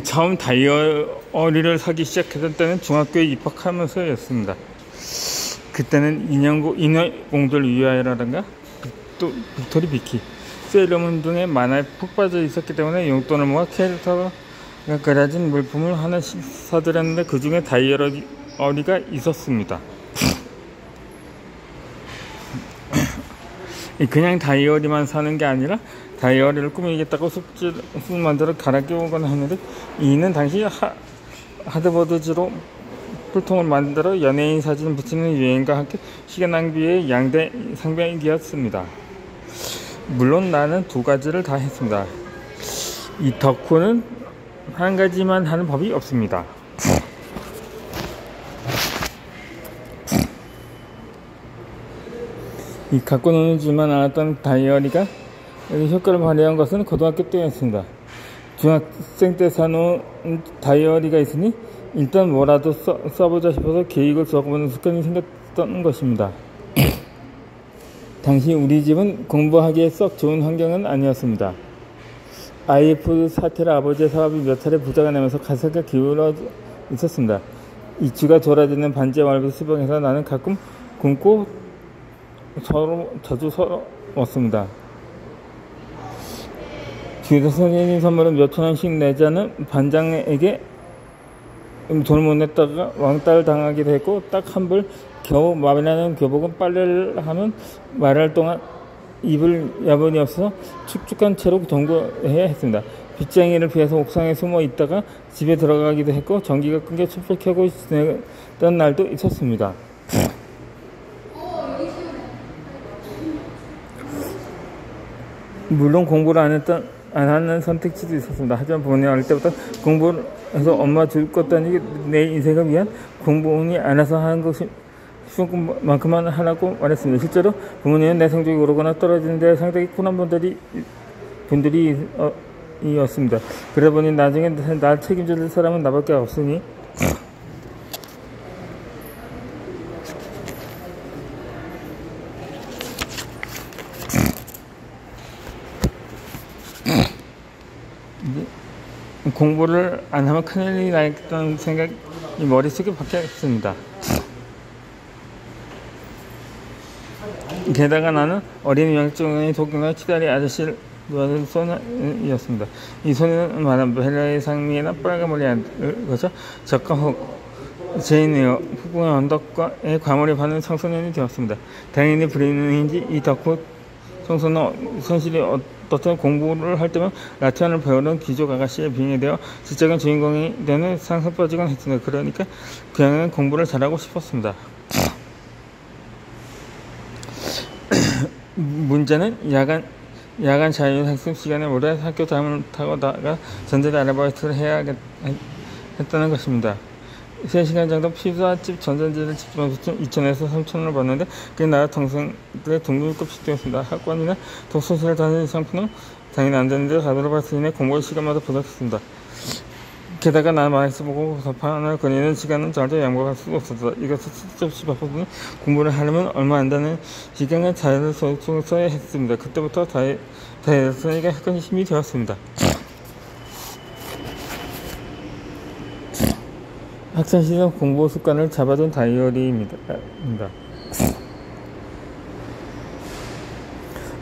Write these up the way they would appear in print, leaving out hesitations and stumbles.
처음 다이어리를 사기 시작했던 때는 중학교에 입학하면서였습니다. 그때는 인어공주를 위하여라든가 또 빅토리 비키, 세일러문 등의 만화에 푹 빠져 있었기 때문에 용돈을 모아 캐릭터가 그려진 물품을 하나씩 사들였는데 그 중에 다이어리가 있었습니다. 그냥 다이어리만 사는 게 아니라 다이어리를 꾸미겠다고 숲을 만들어 갈아 끼우거나 했는데, 이는 당시 하드보드지로 풀통을 만들어 연예인 사진을 붙이는 유행과 함께 시간 낭비의 양대 상병이었습니다. 물론 나는 두 가지를 다 했습니다. 이 덕후는 한 가지만 하는 법이 없습니다. 이 갖고 노는 줄만 알았던 다이어리가 효과를 발휘한 것은 고등학교 때였습니다. 중학생 때 사놓은 다이어리가 있으니 일단 뭐라도 써보자 싶어서 계획을 적어보는 습관이 생겼던 것입니다. 당시 우리 집은 공부하기에 썩 좋은 환경은 아니었습니다. IF 사태라 아버지의 사업이 몇 차례 부자가 나면서 가세가 기울어 있었습니다. 이주가 졸아드는 반지의 월급 수봉해서 나는 가끔 굶고 자주 서러웠습니다. 주위에서 선생님 선물은 몇천 원씩 내자는 반장에게 돈을 못 냈다가 왕따를 당하기도 했고, 딱 한 벌 겨우 마비나는 교복은 빨래를 하면 말할 동안 입을 야분이 없어서 축축한 채로 동거해야 했습니다. 빗장이를 피해서 옥상에 숨어 있다가 집에 들어가기도 했고, 전기가 끊겨 촛불 켜고 지내던 날도 있었습니다. 물론 공부를 안 하는 선택지도 있었습니다. 하지만 부모님 어릴 때부터 공부를 해서 엄마 줄 것도 아니고 내 인생을 위한 공부니 않아서 하는 것이 쉬운 만큼만 하라고 말했습니다. 실제로 부모님은 내 성적이 오르거나 떨어지는 데 상당히 쿨한 분들이었습니다. 그러다 보니 나중에 날 책임질 사람은 나밖에 없으니 공부를 안 하면 큰일이 나겠다는 생각이 머릿속에 박혔습니다. 게다가 나는 어린 영적인 도경과 키다리 아저씨를 놓아준 소녀였습니다. 이 소녀는 마담 벨라의 상미에나 빨간 머리를 거쳐 적가혹 제인웨어 후궁의 언덕과의 과몰입하는 청소년이 되었습니다. 당연히 불행인지 이 덕후 청소는 현실이 어떻든 공부를 할 때면 라틴어를 배우는 귀족 아가씨에 빙의되어 지적인 주인공이 되는 상승 빠지곤 했습니다. 그러니까 그냥은 공부를 잘하고 싶었습니다. 문제는 야간 자율학습 시간에 몰래 학교 잠을 타고 나가 전자레 아르바이트를 해야 했다는 것입니다. 3시간 정도 피자집 전자레인지를 집중해서 2,000에서 3,000원을 받는데 그게 나와 동생들의 동물급식 되었습니다. 학원이나 독서실을 다니는 상품은 당연히 안 되는데 가도록 할수 있는 공부 시간마다 부족했습니다. 게다가 나는 마이스 보고 답판을 거니는 시간은 절대 양보할 수가 없었다. 이것을 쓸데없이 바쁘더니 공부를 하려면 얼마 안 되는 시간을 자유를 써야 했습니다. 그때부터 다이어트가 약간 힘이 되었습니다. 학창시절 공부 습관을 잡아둔 다이어리입니다.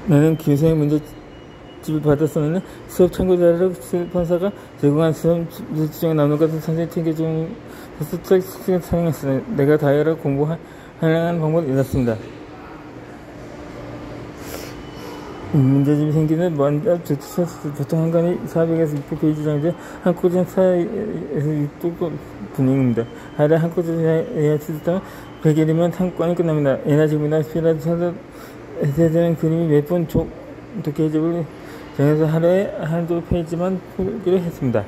나는 교수의 문제집을 받았었는데 수업 참고자료를 출판사가 제공한 시험 지정에 남는 것을 선생님이 챙겨주면서 스트레스를 사용했습니다. 내가 다이어리를 공부하려는 방법은 이렇습니다. 문제집이 생기는 먼저 보통 한 권이 400에서 600페이지 정도, 한 꼬진 4에서 600 분량입니다. 하루에 한 꼬진에 쓰다면 100일이면 한 권이 끝납니다. 예나 지금이나 필요해야 되는 그림이 몇 번 독해집을 정해서 하루에 한두 페이지만 풀기로 했습니다.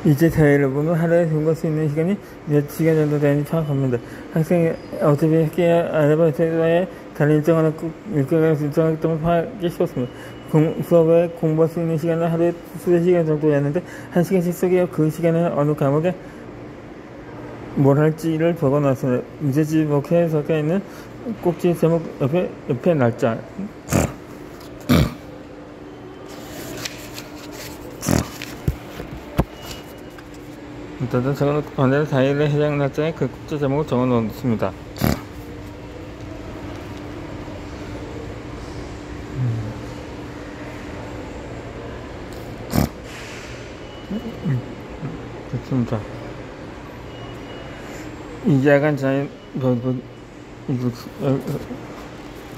이제 다이어리를 보면 하루에 공부할 수 있는 시간이 몇 시간 정도 되는지 파악합니다. 학생이 어차피 학교에 아르바이트에 다른 일정을 꼭 일정을 일정하기 때문에 파악하기 쉬웠습니다. 수업에 공부할 수 있는 시간은 하루에 2-3시간 정도였는데 1시간씩 쓰기에 그 시간에는 어느 과목에 뭘 할지를 적어놨습니다. 문제집 목표에 적혀 있는 꼭지 제목 옆에 날짜. 일단 적어놓고 반대로 다이어리에 해당 날짜에 그 국제 제목을 적어 놓습니다. 좋습니다. 이자간 자연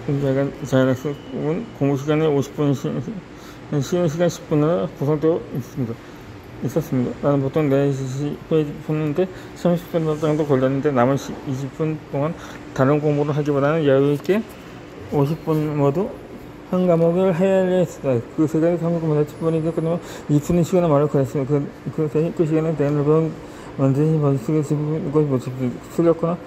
이자간 자율학습은 공부 시간에 50분 쉬는 시간 10분으로 구성되어 있었습니다. 나는 보통 4시 페이지 푸는데 30분 정도 걸렸는데 남은 20분 동안 다른 공부를 하기보다는 여유있게 50분 모두 한 과목을 해야 했습니다. 그 시간이 30분마다 10분이니까 끝나면 2푸는 시간을 말을 그랬습니다. 그 시간에 대한 완전히 머릿속에 집은 것이 뭐지 틀렸거나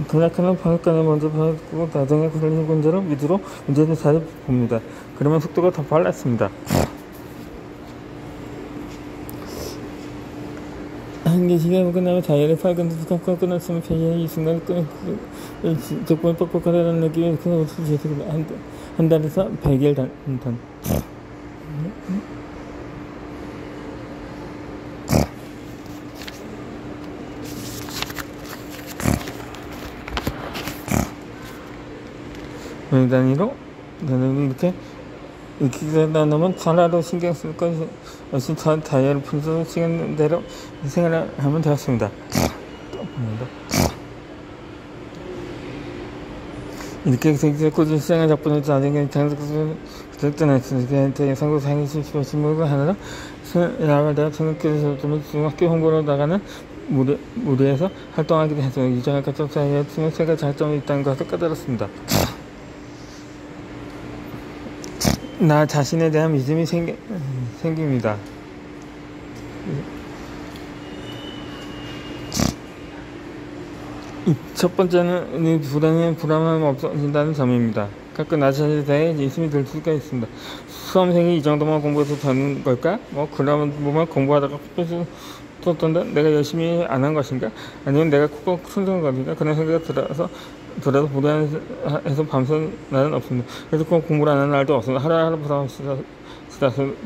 전략하는 방역관을 먼저 받고 나중에 걸리는 문제를 위주로 문제를 잘 봅니다. 그러면 속도가 더 빨랐습니다. 한 개 시간이 끝나면 자연의 밝은 듯한 끝났으면 페이지의 이 순간 적분이 뻑뻑하다는 느낌이 큰 것을 제시합니다. 한 달에서 100일 단. 단위로 이렇게 나누면 하나로 신경 쓸 것이 없이 다이어를 분석 시간대로 생활을 하면 되었습니다. 이렇게 꾸준히 시장을 작품을 나중에 장작을 그때는 상고 상위 신문을 하느라 나갈 대학 생각해서 중학교 홍보로 나가는 무대에서 활동하기도 해서 이장할 가족 사이에 세가 장점이 있다는 것을 깨달았습니다. 나 자신에 대한 믿음이 생깁니다. 첫 번째는 불안함이 없어진다는 점입니다. 가끔 나 자신에 대해 의심이 들 수가 있습니다. 수험생이 이 정도만 공부해서 되는 걸까? 그러면 공부하다가 콧불 떴던데 내가 열심히 안 한 것인가? 아니면 내가 꼭 손든 것인가? 그런 생각이 들어도 불안해서 밤새 날은 없습니다. 그래서 꼭 공부를 안 하는 날도 없습니다. 하루하루 부담없이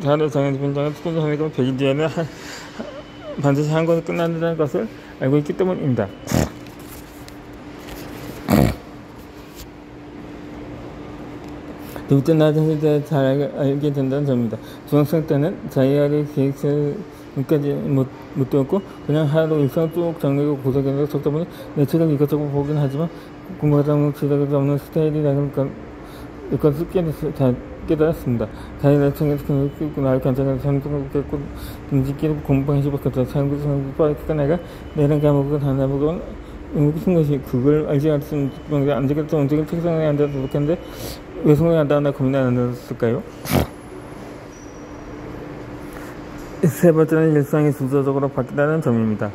하루 정해진 분장을 특별히 하니까 100일 뒤에는 반드시 한 것이 끝난다는 것을 알고 있기 때문입니다. 둘째 나중에 대해 잘 알게 된다는 점입니다. 중학생 때는 자이아리 계획서까지 못 되었고 그냥 하루 일상 쭉 정리하고 고사견을 적다 보니 내 책을 이것저것 보긴 하지만 공부하다 보면 지적이 없는 스타일이라는 것을 깨달았습니다. 자이아리 책에서 나를 견장해서 성공했고 움직이고 공부한 시밖에 없다. 상부 빠르게 내가 내란 과목을 하나 보고 무슨 것이 그걸 알지 않았으면 안 되겠다. 언제가 책상에 앉아서 그렇겠는데 왜 성공이 안 나왔나 고민이 안 했을까요? 세 번째는 일상이 주도적으로 바뀐다는 점입니다.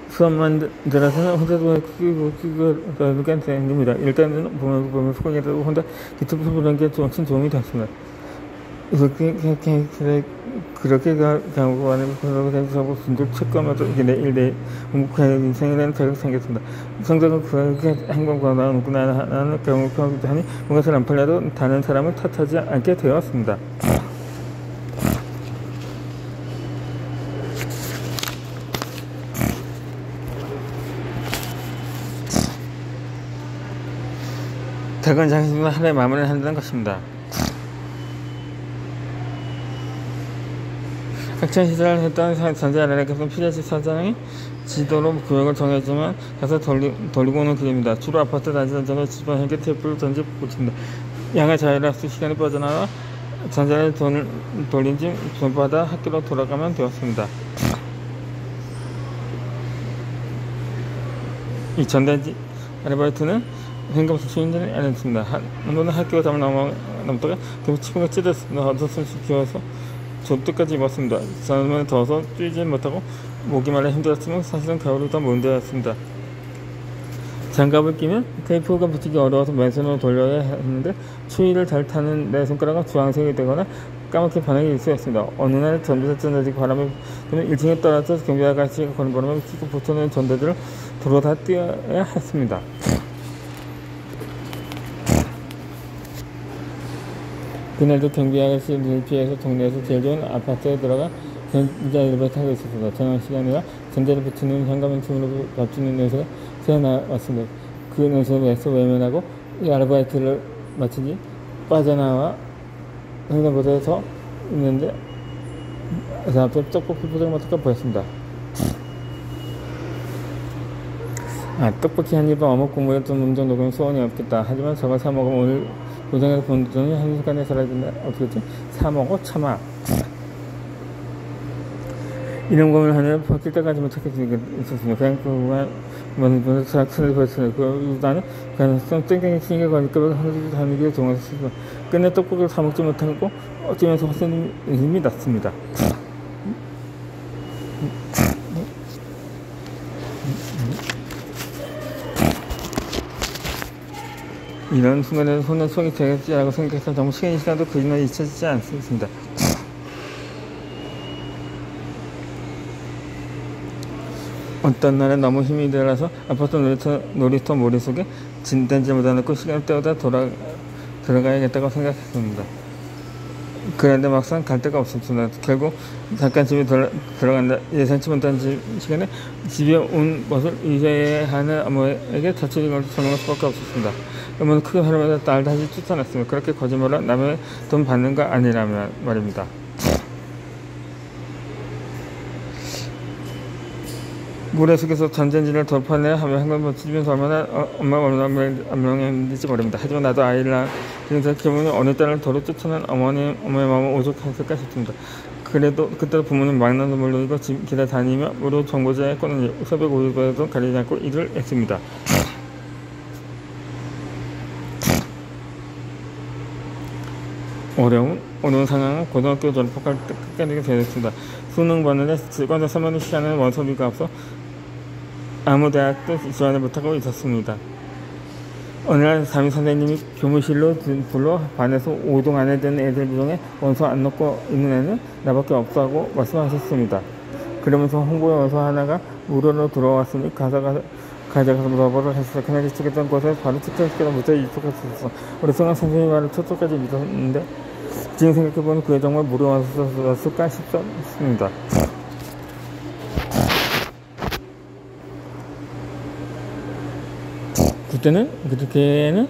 수업만 들어서는 혼자도 그게 생깁니다. 일단은 보면 수강해도 혼자 기초부터 보는 게 좀 도움이 됐습니다. 그렇게 가고 안에 그러고 중독 체크하면서 내일 공부할 인생이라는 자격이 생겼습니다. 성적은 그렇게 행동과 나누구나 하는 경험하기도 하니 뭔가 잘 안 팔려도 다른 사람을 탓하지 않게 되었습니다. 작은 장식은 하루의 마무리를 한다는 것입니다. 학창시절 했던 전자레렉에서 피자집 사장이 지도로 구역을 정해주면 가서 돌리고 오는 길입니다. 주로 아파트 단지 전에 집안 현재 테이프를 던져 붙입니다. 양의 자율학습 시간이 빠져나와 전자레렉 돈을 돌린 지 전부하다 학교로 돌아가면 되었습니다. 이 전단지 아르바이트는 현금수 수인들은 안 했습니다. 한 번은 학교가 넘다가 그 친구가 찢었습니다. 어쩔 수 비워서 좁도까지 입었습니다. 저는 더워서 뛰지 못하고 목이 말라 힘들었지만 사실은 겨울이 더 문제였습니다. 장갑을 끼면 테이프가 붙이기 어려워서 맨손으로 돌려야 했는데 추위를 잘 타는 내 손가락은 주황색이 되거나 까맣게 반응이 일수였습니다. 어느 날 전도사 전자직 바람에 1층에 떨어져서 경비 아가씨가 거는 바람에 키고 붙어놓은 전대들을 도로 다 뛰어야 했습니다. 그날도 경비 아가씨를 피해서 동네에서 제일 좋은 아파트에 들어가 전자 아르바이트 하고 있었습니다. 저녁 시간이라 전자를 붙이는 현관문 틈으로 납치는 냄새가 새어나왔습니다. 그 냄새를 외면하고 이 아르바이트를 마치니 빠져나와 현관보다 서 있는데 그 앞에 떡볶이 포장마차가 보였습니다. 떡볶이 한 입에 어묵 국물에 좀 음정 녹으면 소원이 없겠다. 하지만 저걸 사 먹으면 오늘 도장에서 본 돈이 한순간에 사라진다. 어떻겠지? 사 먹어 참아. 이런 고민을 하느라 버틸 때까지만 찾겠으니까 있었습니다. 그냥 그만 먼저 손을 벌였습니다. 그 나는 가능성 땡땡이 치니까 거니까 하는 게 정말 싫어. 끝내 떡볶이를 사 먹지 못하고 어쩌면서 헛손님이 났습니다. 이런 순간에 손은 속이 되겠지라고 생각해서 정말 시간도 그리나 잊혀지지 않습니다. 어떤 날에 너무 힘이 들어서 아파트 놀이터 머릿속에 진단지 묻어놓고 시간을 때우다 들어가야겠다고 생각했습니다. 그런데 막상 갈 데가 없었습니다. 결국 잠깐 집에 들어간다. 예상치 못한 시간에 집에 온 것을 이해하는 어머에게 자초지 것을 전할 수밖에 없었습니다. 어머는 크게 화내면서 딸 다시 쫓아냈습니다. 그렇게 거짓말로 남의 돈 받는 거 아니라면 말입니다. 모래 속에서 전전지를 돌파해야 하며 한번 집에서 엄마가 얼마나 안명했는지 모릅니다. 하지만 나도 아이를 낳은 기분이 어느 때는 도로 쫓아낸 어머니의 마음은 오죽했을까 싶습니다. 그래도 그때도 부모님 막나도 물론이고 길에 다니며 무료 정보자에 꺼낸 새벽 5일에도 가리지 않고 일을 했습니다. 어려운 상황은 고등학교 졸업할 때까지 되었습니다. 수능 보는데 직원들 3년의 시간에 원서비가 없어 아무 대학도 지원을 못하고 있었습니다. 어느 날 담임 선생님이 교무실로 불러 반에서 5동 안에 든 애들 중에 원서 안 넣고 있는 애는 나밖에 없다고 말씀하셨습니다. 그러면서 홍보 원서 하나가 무료로 들어왔으니 가져가서 물어보러 했어. 그날이 찍었던 곳에 바로 측정시켜서 무사히 입학했었어. 오랫동안 선생님 말을 초초까지 믿었는데 지금 생각해보면 그게 정말 무료 원서였을까 싶습니다. 그때는 그렇게는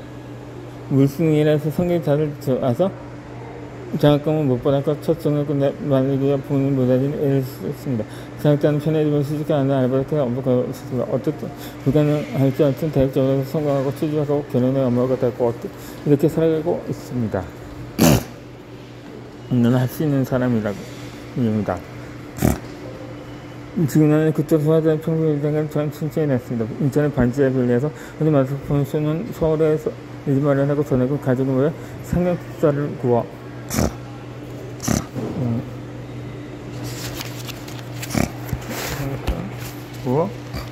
물승이라서 성적이 잘 좋아서 장학금은 못 받았고 첫 정을 끝내 만들기가 부모님 모자진 애를 썼습니다. 장학자는 편해지면 수직이 않는 알바이트가 없고 있었습니다. 어쨌든 불가능할지 않든 대학적으로 성공하고 취직하고 결혼의 엄마가 되고 이렇게 살아가고 있습니다. 나는 할 수 있는 사람이라고입니다. 지금 나는 그쪽 소화된 평균인생을 전 칭찬해냈습니다. 인천의 반지에 빌려서 어디 마스크폰 쓰는 서울에서 일 마련하고 전화고 가지고 모여 삼겹살을 구워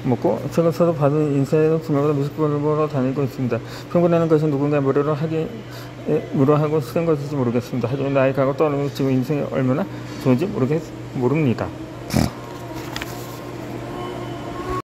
먹고 최근서도 받은 인사에도 주말마다 뮤직볼을 보러 다니고 있습니다. 평균하는 것은 누군가의 무료로 하고 쓰는 것일지 모르겠습니다. 하지만 나이 가고 떠오르면 지금 인생이 얼마나 좋은지 모릅니다.